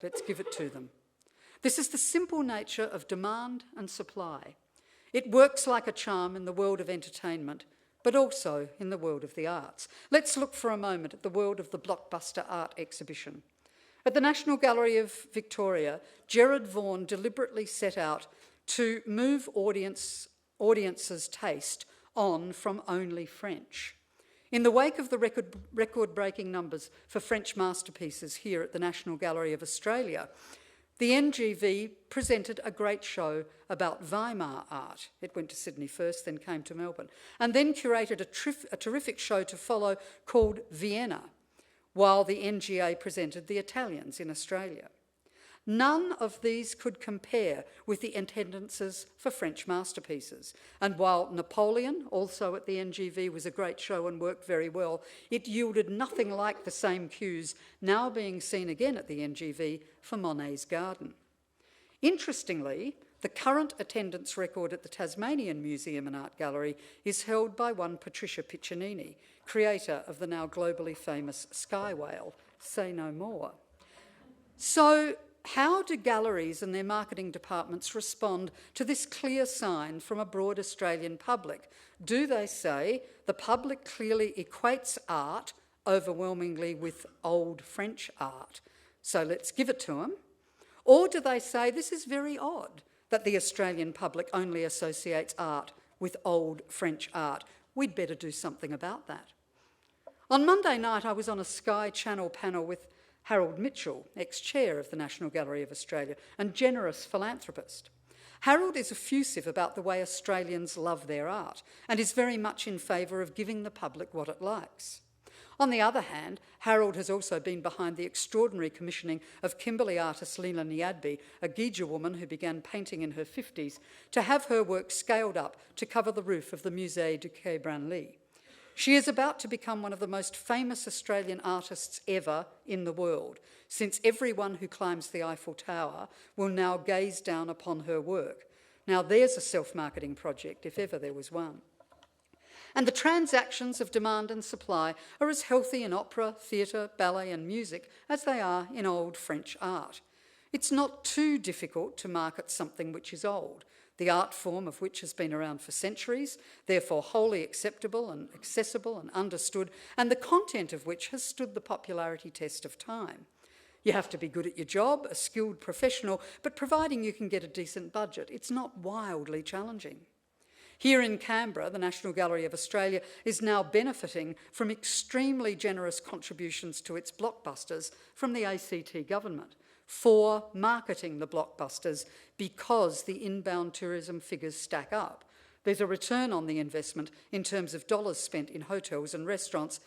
Let's give it to them. This is the simple nature of demand and supply. It works like a charm in the world of entertainment, but also in the world of the arts. Let's look for a moment at the world of the blockbuster art exhibition. At the National Gallery of Victoria, Gerard Vaughan deliberately set out to move audiences' taste on from only French. In the wake of the record-breaking numbers for French masterpieces here at the National Gallery of Australia, the NGV presented a great show about Weimar art. It went to Sydney first, then came to Melbourne, and then curated a terrific show to follow called Vienna, while the NGA presented the Italians in Australia. None of these could compare with the attendances for French masterpieces. And while Napoleon, also at the NGV, was a great show and worked very well, it yielded nothing like the same cues now being seen again at the NGV for Monet's Garden. Interestingly, the current attendance record at the Tasmanian Museum and Art Gallery is held by one Patricia Piccinini, creator of the now globally famous Sky Whale. Say no more. So, how do galleries and their marketing departments respond to this clear sign from a broad Australian public? Do they say the public clearly equates art overwhelmingly with old French art, so let's give it to them? Or do they say this is very odd that the Australian public only associates art with old French art? We'd better do something about that. On Monday night, I was on a Sky Channel panel with Harold Mitchell, ex-chair of the National Gallery of Australia and generous philanthropist. Harold is effusive about the way Australians love their art and is very much in favour of giving the public what it likes. On the other hand, Harold has also been behind the extraordinary commissioning of Kimberley artist Leela Nyadby, a Gija woman who began painting in her 50s, to have her work scaled up to cover the roof of the Musée du Quai Branly. She is about to become one of the most famous Australian artists ever in the world, since everyone who climbs the Eiffel Tower will now gaze down upon her work. Now there's a self-marketing project, if ever there was one. And the transactions of demand and supply are as healthy in opera, theatre, ballet and music as they are in old French art. It's not too difficult to market something which is old, the art form of which has been around for centuries, therefore wholly acceptable and accessible and understood, and the content of which has stood the popularity test of time. You have to be good at your job, a skilled professional, but providing you can get a decent budget, it's not wildly challenging. Here in Canberra, the National Gallery of Australia is now benefiting from extremely generous contributions to its blockbusters from the ACT government for marketing the blockbusters because the inbound tourism figures stack up. There's a return on the investment in terms of dollars spent in hotels and restaurants